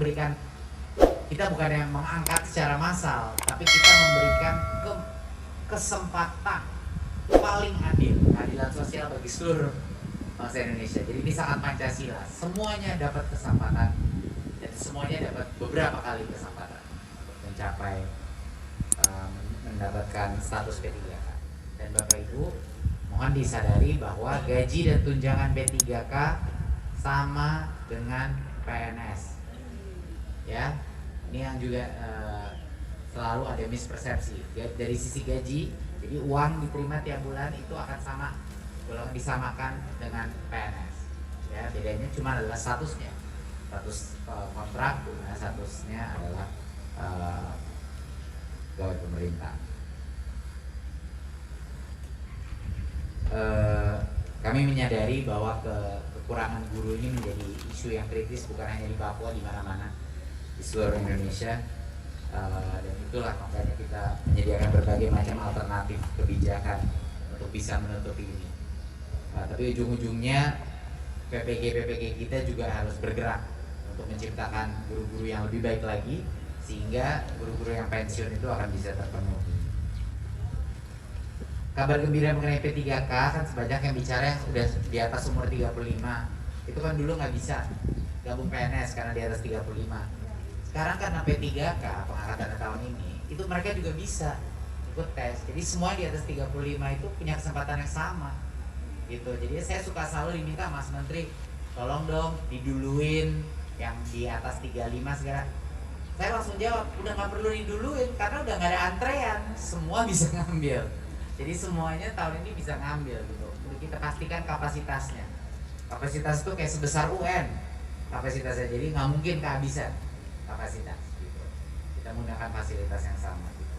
memberikan, kita bukan yang mengangkat secara massal, tapi kita memberikan kesempatan paling adil, keadilan sosial bagi seluruh bangsa Indonesia. Jadi ini sangat Pancasila, semuanya dapat kesempatan dan semuanya dapat beberapa kali kesempatan untuk mencapai mendapatkan status P3K. Dan Bapak Ibu mohon disadari bahwa gaji dan tunjangan P3K sama dengan PNS. Ya, ini yang juga selalu ada mispersepsi dari sisi gaji. Jadi uang diterima tiap bulan itu akan sama, golongan disamakan dengan PNS. Ya, bedanya cuma adalah statusnya, status kontrak, statusnya adalah pegawai pemerintah. Kami menyadari bahwa kekurangan guru ini menjadi isu yang kritis bukan hanya di Papua, di mana-mana di seluruh Indonesia, dan itulah makanya kita menyediakan berbagai macam alternatif kebijakan untuk bisa menutupi ini. Tapi ujung-ujungnya PPG kita juga harus bergerak untuk menciptakan guru-guru yang lebih baik lagi, sehingga guru-guru yang pensiun itu akan bisa terpenuhi. Kabar gembira mengenai P3K kan sebanyak yang bicara yang udah di atas umur 35. Itu kan dulu nggak bisa gabung PNS karena di atas 35. Sekarang karena P3K pengangkatan tahun ini, itu mereka juga bisa ikut tes. Jadi semua di atas 35 itu punya kesempatan yang sama gitu. Jadi saya suka selalu diminta, Mas Menteri, tolong dong diduluin yang di atas 35 sekarang. Saya langsung jawab, udah nggak perlu diduluin karena udah nggak ada antrean, semua bisa ngambil. Jadi semuanya tahun ini bisa ngambil gitu. Udah kita pastikan kapasitasnya. Kapasitas itu kayak sebesar UN kapasitasnya, jadi nggak mungkin kehabisan kapasitas gitu. Kita menggunakan fasilitas yang sama gitu.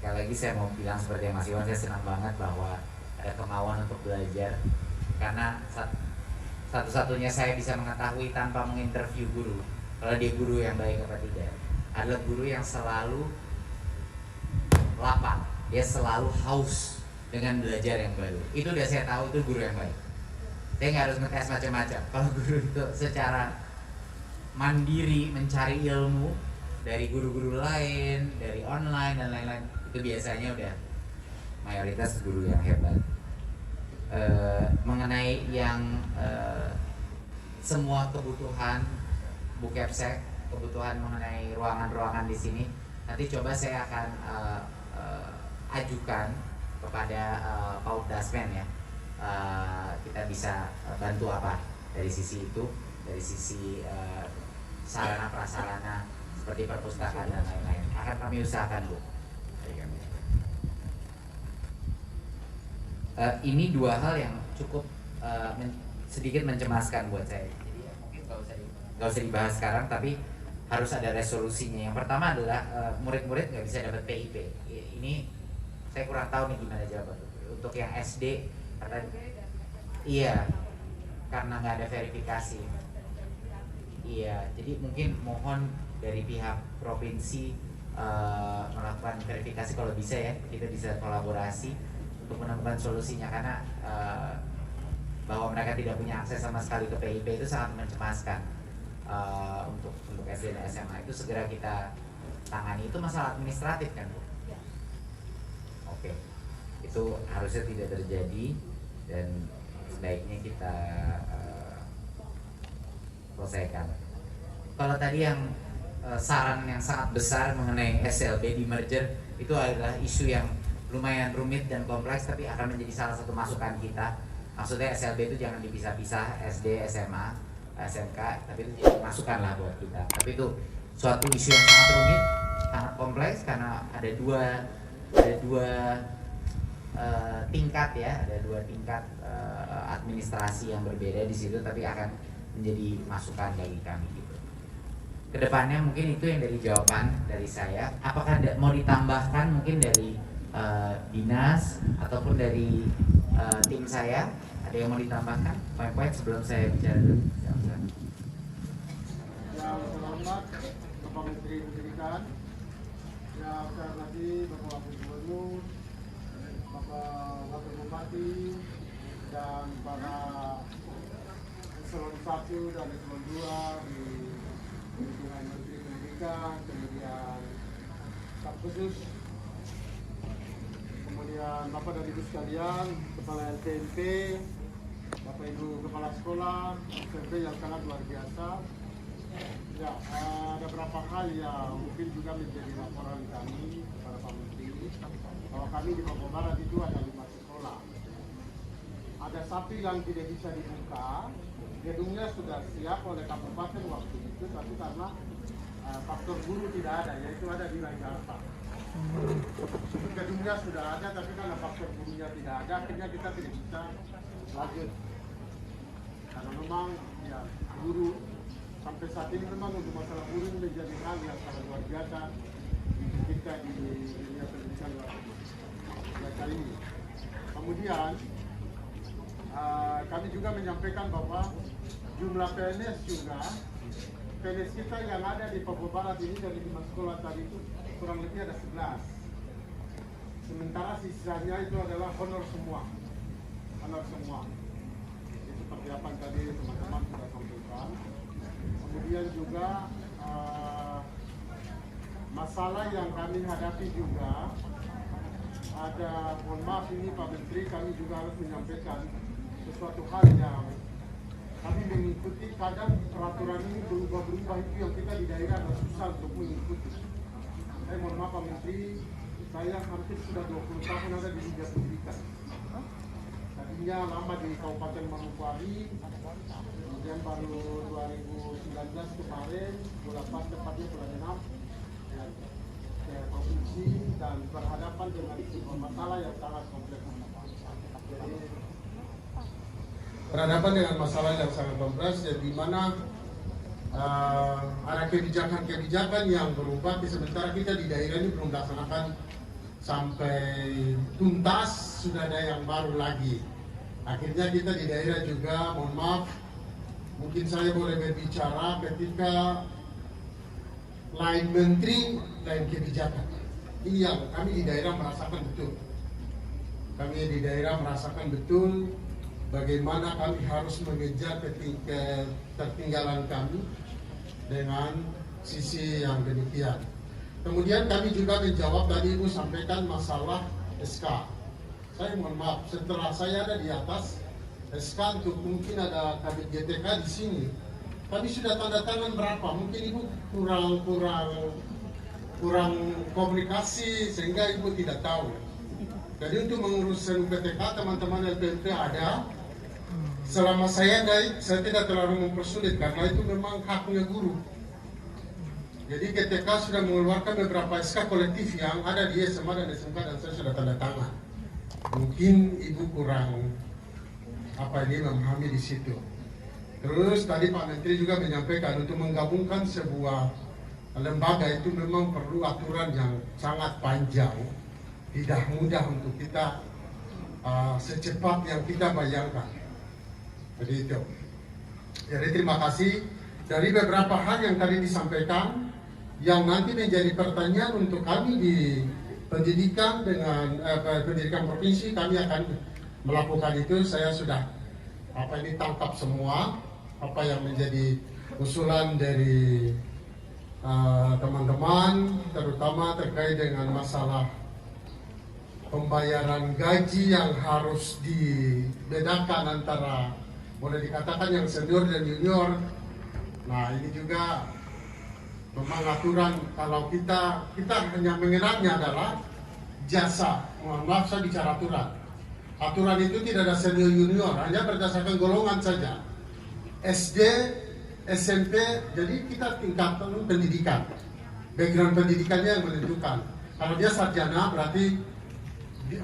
Sekali lagi saya mau bilang seperti yang Mas Iwan, saya senang banget bahwa ada kemauan untuk belajar, karena satu-satunya saya bisa mengetahui tanpa menginterview guru kalau dia guru yang baik apa tidak adalah guru yang selalu lapang, dia selalu haus dengan belajar yang baru. Itu udah saya tahu itu guru yang baik. Saya nggak harus ngetes macam-macam. Kalau guru itu secara mandiri mencari ilmu dari guru-guru lain, dari online dan lain-lain, itu biasanya udah mayoritas guru yang hebat. Mengenai yang semua kebutuhan Bu Kepsek, kebutuhan mengenai ruangan-ruangan di sini, nanti coba saya akan ajukan kepada Pak Dasmen ya. Kita bisa bantu apa dari sisi itu, dari sisi sarana prasarana seperti perpustakaan dan lain-lain. Akan kami usahakan, Bu. Ini dua hal yang cukup sedikit mencemaskan buat saya. Jadi ya, mungkin nggak usah dibahas sekarang, tapi harus ada resolusinya. Yang pertama adalah murid-murid nggak bisa dapat PIP. Ini saya kurang tahu nih gimana jawaban untuk yang SD. Iya, karena nggak ada verifikasi. Iya, jadi mungkin mohon dari pihak provinsi melakukan verifikasi kalau bisa ya, kita bisa kolaborasi untuk menemukan solusinya, karena bahwa mereka tidak punya akses sama sekali ke PIP itu sangat mencemaskan. Untuk SD dan SMA itu segera kita tangani. Itu masalah administratif kan, Bu? Oke, itu harusnya tidak terjadi dan sebaiknya kita selesaikan. Kalau tadi yang saran yang sangat besar mengenai SLB di merger, itu adalah isu yang lumayan rumit dan kompleks, tapi akan menjadi salah satu masukan kita. Maksudnya SLB itu jangan dipisah-pisah, SD, SMA, SMK, tapi itu jadi masukan lah buat kita. Tapi itu suatu isu yang sangat rumit, sangat kompleks, karena ada dua tingkat ya, ada dua tingkat administrasi yang berbeda di situ, tapi akan menjadi masukan bagi kami gitu. Kedepannya mungkin itu yang dari jawaban dari saya. Apakah mau ditambahkan mungkin dari dinas ataupun dari tim saya? Ada yang mau ditambahkan poin-poin sebelum saya bicara dulu? Yang terhormat Bapak Menteri Pendidikan, yang saya hormati Bapak Wakil Gubernur, Bapak Wakil Bupati, dan para eselon 1 dan eselon 2 di lingkungan Menteri Pendidikan, kemudian staf khusus, kemudian Bapak dan Ibu sekalian, Kepala LPMP, Bapak Ibu Kepala Sekolah, SMP yang sangat luar biasa. Ya, ada beberapa hal yang mungkin juga menjadi laporan kami kepada Pak Menteri, bahwa kami di Papua Barat itu ada 5 sekolah. Ada satu yang tidak bisa dibuka, gedungnya sudah siap oleh kabupaten waktu itu, tapi karena faktor guru tidak ada, yaitu ada di Jakarta. Gedungnya sudah ada, tapi karena faktor gurunya tidak ada, akhirnya kita tidak bisa lanjut. Karena memang ya guru sampai saat ini memang untuk masalah guru ini menjadi hal yang sangat luar biasa kita di dunia pendidikan luar biasa ini. Kemudian kami juga menyampaikan bahwa jumlah PNS juga, PNS kita yang ada di Papua Barat ini dari 5 sekolah tadi itu kurang lebih ada 11. Sementara sisanya itu adalah honor semua. Honor semua. Jadi seperti apa yang tadi teman-teman sudah sampaikan. Kemudian juga masalah yang kami hadapi juga ada, mohon maaf ini Pak Menteri, kami juga harus menyampaikan sesuatu hal yang kami mengikuti, kadang peraturan ini berubah-berubah, itu yang kita di daerah agak susah untuk mengikuti. Saya mohon maaf Pak Menteri, saya hampir sudah 20 tahun ada di dunia pendidikan. Tadinya lama di Kabupaten Manokwari, kemudian baru 2019 kemarin, bulan pas tepatnya bulan 6, ke provinsi dan berhadapan dengan sebuah masalah yang sangat kompleks. Jadi, berhadapan dengan masalah yang sangat kompleks, di mana ada kebijakan-kebijakan yang berubah, sementara kita di daerah ini belum melaksanakan sampai tuntas, sudah ada yang baru lagi. Akhirnya kita di daerah juga, mohon maaf, mungkin saya boleh berbicara ketika lain menteri, lain kebijakan. Ini yang kami di daerah merasakan betul. Kami di daerah merasakan betul bagaimana kami harus mengejar ketertinggalan kami dengan sisi yang demikian. Kemudian kami juga menjawab tadi Ibu sampaikan masalah SK. Saya mohon maaf, setelah saya ada di atas SK untuk mungkin ada kabit GTK di sini, kami sudah tanda tangan berapa? Mungkin Ibu kurang komunikasi sehingga Ibu tidak tahu. Jadi untuk mengurus PTK teman-teman LPMP ada. Selama saya tidak terlalu mempersulit karena itu memang haknya guru. Jadi GTK sudah mengeluarkan beberapa SK kolektif yang ada di SMA dan SMK dan saya sudah tanda tangan. Mungkin Ibu kurang memahami di situ. Terus tadi Pak Menteri juga menyampaikan untuk menggabungkan sebuah lembaga itu memang perlu aturan yang sangat panjang, tidak mudah untuk kita secepat yang kita bayangkan. Jadi itu. Jadi terima kasih dari beberapa hal yang tadi disampaikan, yang nanti menjadi pertanyaan untuk kami di pendidikan dengan pendidikan provinsi, kami akan melakukan itu. Saya sudah tangkap semua apa yang menjadi usulan dari teman-teman, terutama terkait dengan masalah pembayaran gaji yang harus dibedakan antara, boleh dikatakan yang senior dan junior. Nah ini juga memang aturan, kalau kita hanya mengenalnya adalah jasa. Mohon maaf saya bicara aturan. Aturan itu tidak ada senior junior, hanya berdasarkan golongan saja. SD, SMP, jadi kita tingkatan pendidikan. Background pendidikannya yang menentukan. Kalau dia sarjana berarti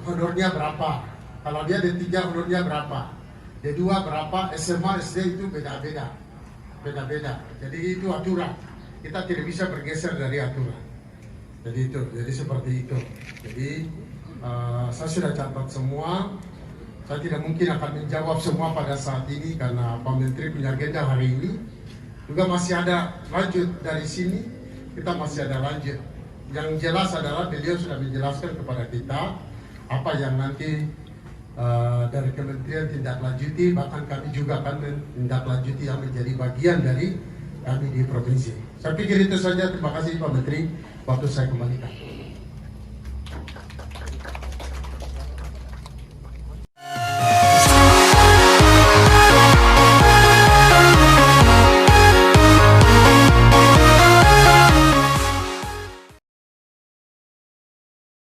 honornya berapa. Kalau dia D3 honornya berapa. D2 berapa, SMA, SD itu beda-beda. Jadi itu aturan. Kita tidak bisa bergeser dari aturan. Jadi seperti itu. Jadi saya sudah catat semua. Saya tidak mungkin akan menjawab semua pada saat ini karena Pak Menteri punya agenda hari ini. Juga masih ada lanjut dari sini. Kita masih ada lanjut. Yang jelas adalah beliau sudah menjelaskan kepada kita apa yang nanti dari Kementerian tindak lanjuti, bahkan kami juga akan menindaklanjuti yang menjadi bagian dari kami di provinsi. Saya pikir itu saja. Terima kasih Pak Menteri. Waktu saya kembalikan.